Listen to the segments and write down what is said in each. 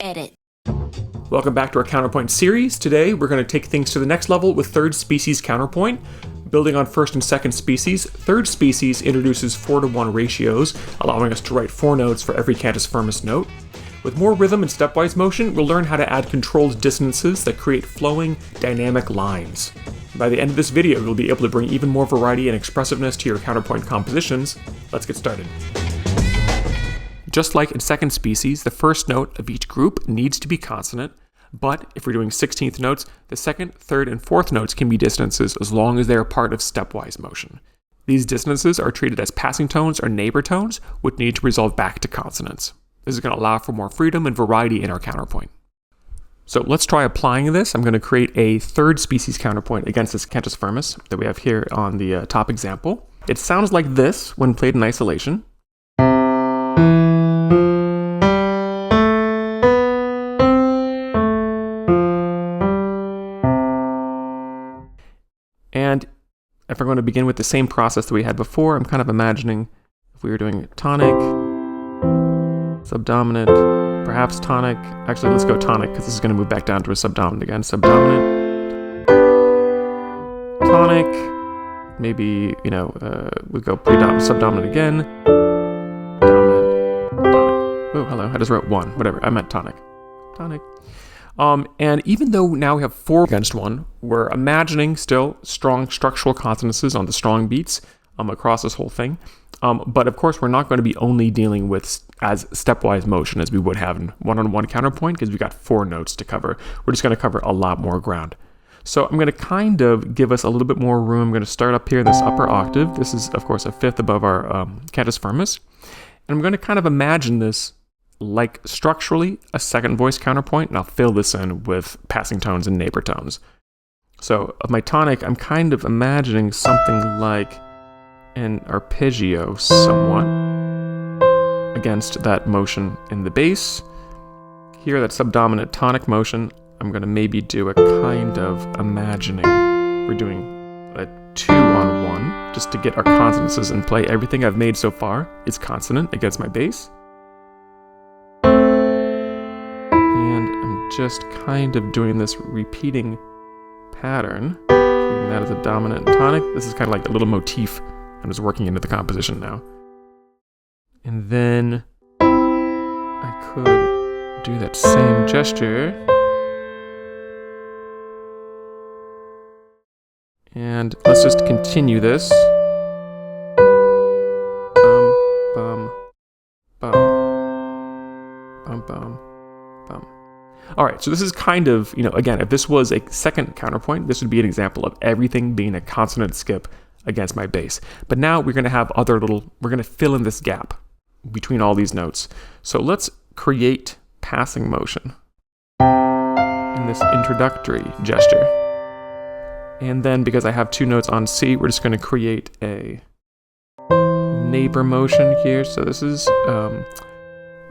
Edit. Welcome back to our Counterpoint series. Today we're going to take things to the next level with Third Species Counterpoint. Building on First and Second Species, Third Species introduces 4-to-1 ratios, allowing us to write 4 notes for every cantus firmus note. With more rhythm and stepwise motion, we'll learn how to add controlled dissonances that create flowing, dynamic lines. By the end of this video, you'll be able to bring even more variety and expressiveness to your counterpoint compositions. Let's get started. Just like in Second Species, the first note of each group needs to be consonant, but if we're doing 16th notes, the second, third, and fourth notes can be dissonances as long as they are part of stepwise motion. These dissonances are treated as passing tones or neighbor tones, which need to resolve back to consonants. This is going to allow for more freedom and variety in our counterpoint. So let's try applying this. I'm going to create a third species counterpoint against this cantus firmus that we have here on the top example. It sounds like this when played in isolation. And if we're going to begin with the same process that we had before, I'm kind of imagining if we were doing tonic, subdominant, perhaps tonic. Actually, let's go tonic because this is going to move back down to a subdominant again. Subdominant, tonic, maybe, we go predominant, subdominant again, dominant, tonic. Oh, hello, I just wrote 1, whatever, I meant tonic. Tonic. And even though now we have 4 against 1, we're imagining still strong structural consonances on the strong beats across this whole thing. But of course, we're not going to be only dealing with as stepwise motion as we would have in one-on-one counterpoint because we've got 4 notes to cover. We're just going to cover a lot more ground. So I'm going to kind of give us a little bit more room. I'm going to start up here in this upper octave. This is, of course, a fifth above our cantus firmus. And I'm going to kind of imagine this like structurally a second voice counterpoint, and I'll fill this in with passing tones and neighbor tones. So of my tonic, I'm kind of imagining something like an arpeggio somewhat against that motion in the bass. Here, that subdominant tonic motion, I'm going to maybe do a kind of imagining. We're doing a 2-on-1 just to get our consonances in play. Everything I've made so far is consonant against my bass. And I'm just kind of doing this repeating pattern, treating that as a dominant and tonic. This is kind of like a little motif I'm just working into the composition now. And then I could do that same gesture. And let's just continue this. Bum, bum, bum, bum, bum. All right, so this is kind of, again, if this was a second counterpoint, this would be an example of everything being a consonant skip against my bass. But now we're going to have we're going to fill in this gap between all these notes. So let's create passing motion in this introductory gesture. And then because I have 2 notes on C, we're just going to create a neighbor motion here. So this is,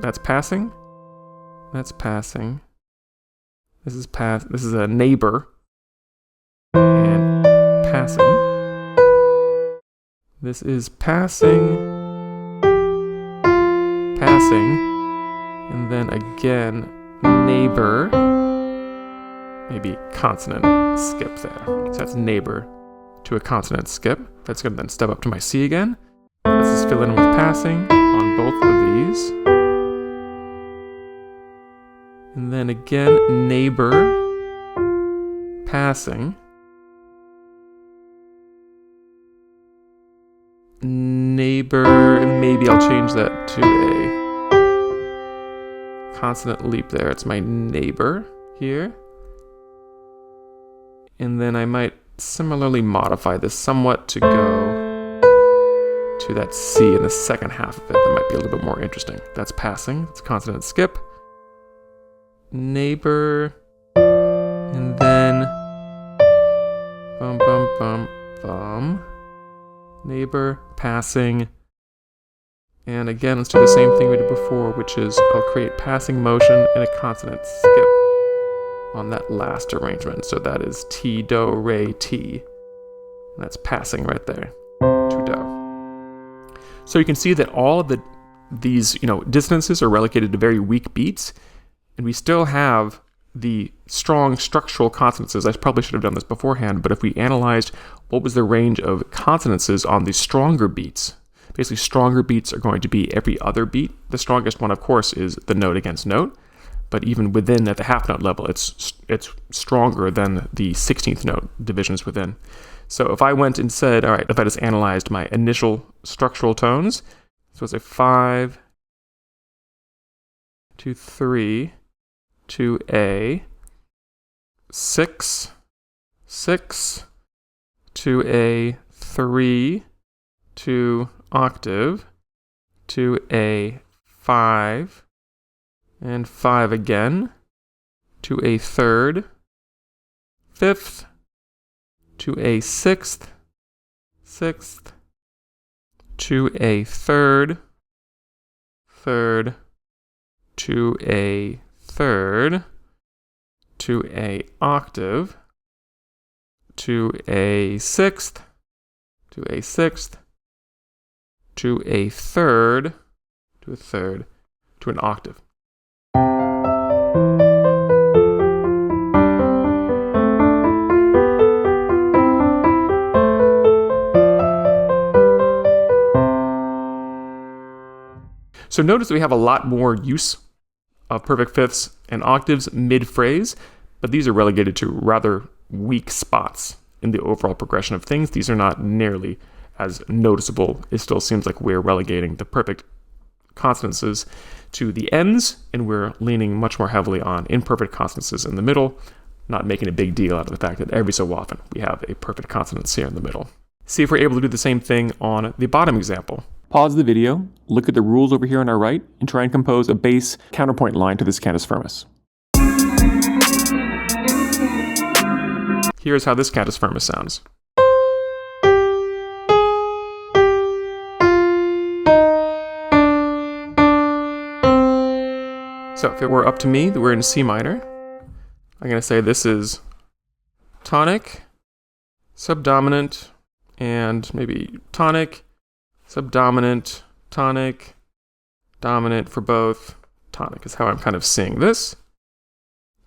that's passing. That's passing. This is a neighbor. And passing. This is passing, passing, and then again, neighbor, maybe consonant skip there. So that's neighbor to a consonant skip. That's going to then step up to my C again. Let's just fill in with passing on both of these. And then again, neighbor, passing. Neighbor, and maybe I'll change that to a consonant leap there. It's my neighbor here. And then I might similarly modify this somewhat to go to that C in the second half of it. That might be a little bit more interesting. That's passing. It's a consonant skip. Neighbor. And then bum, bum, bum, bum. Neighbor, passing, and again, let's do the same thing we did before, which is I'll create passing motion and a consonant skip on that last arrangement. So that is T, Do, Re, T. And that's passing right there to Do. So you can see that all of these dissonances are relegated to very weak beats. and we still have the strong structural consonances. I probably should have done this beforehand, but if we analyzed what was the range of consonances on the stronger beats, basically stronger beats are going to be every other beat. The strongest one, of course, is the note against note, but even within at the half note level, it's stronger than the 16th note divisions within. So if I went and said, all right, if I just analyzed my initial structural tones, so it's a 5 to 3 to A, 6, 6 to A, 3 to octave, to A, 5, and 5 again, to a third, 5th, to a 6th, 6th, to a third, 3rd, to a 3rd, to a octave, to a 6th, to a 6th, to a third, to a third, to an octave. So notice that we have a lot more use of perfect fifths and octaves mid-phrase, but these are relegated to rather weak spots in the overall progression of things. These are not nearly as noticeable. It still seems like we're relegating the perfect consonances to the ends, and we're leaning much more heavily on imperfect consonances in the middle, not making a big deal out of the fact that every so often we have a perfect consonance here in the middle. See if we're able to do the same thing on the bottom example. Pause the video, look at the rules over here on our right, and try and compose a bass counterpoint line to this cantus firmus. Here's how this cantus firmus sounds. So if it were up to me, we're in C minor. I'm going to say this is tonic, subdominant, and maybe tonic, subdominant, tonic, dominant for both. Tonic is how I'm kind of seeing this.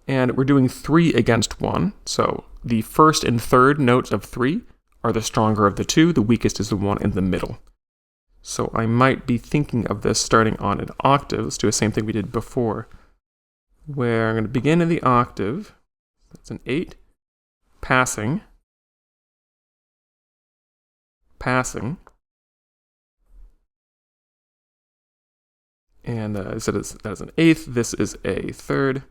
And we're doing 3 against 1. So the first and third notes of 3 are the stronger of the two. The weakest is the one in the middle. So I might be thinking of this starting on an octave. Let's do the same thing we did before, where I'm going to begin in the octave. That's an 8. Passing. Passing. And so that is an 8th. This is a 3rd.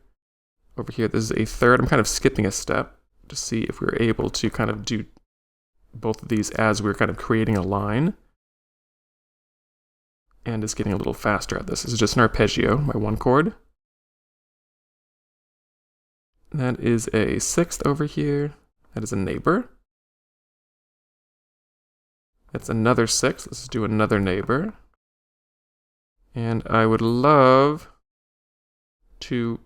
Over here, this is a 3rd. I'm kind of skipping a step to see if we're able to kind of do both of these as we're kind of creating a line. And it's getting a little faster at this. This is just an arpeggio, my 1 chord. That is a 6th over here. That is a neighbor. That's another 6th. Let's do another neighbor. And I would love to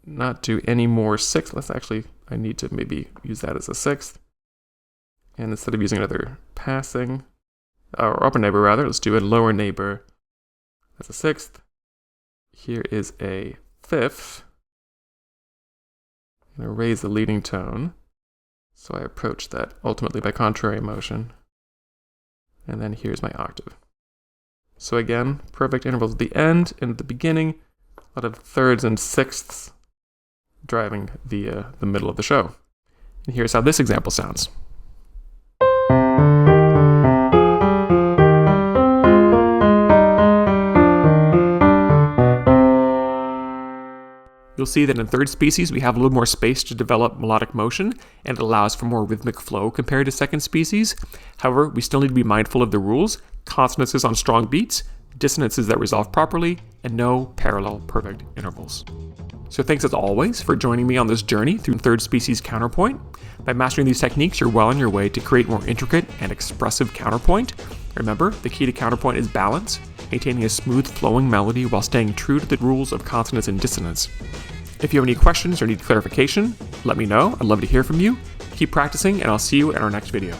not do any more 6th. Let's actually, I need to maybe use that as a 6th. And instead of using another passing, or upper neighbor rather, let's do a lower neighbor. That's a 6th. Here is a 5th. I'm going to raise the leading tone. So I approach that ultimately by contrary motion. And then here's my octave. So again, perfect intervals at the end and at the beginning. A lot of thirds and sixths driving the middle of the show. And here's how this example sounds. You'll see that in third species, we have a little more space to develop melodic motion, and it allows for more rhythmic flow compared to second species. However, we still need to be mindful of the rules: consonances on strong beats, dissonances that resolve properly, and no parallel perfect intervals. So thanks as always for joining me on this journey through third species counterpoint. By mastering these techniques, you're well on your way to create more intricate and expressive counterpoint. Remember, the key to counterpoint is balance, maintaining a smooth flowing melody while staying true to the rules of consonance and dissonance. If you have any questions or need clarification, let me know. I'd love to hear from you. Keep practicing, and I'll see you in our next video.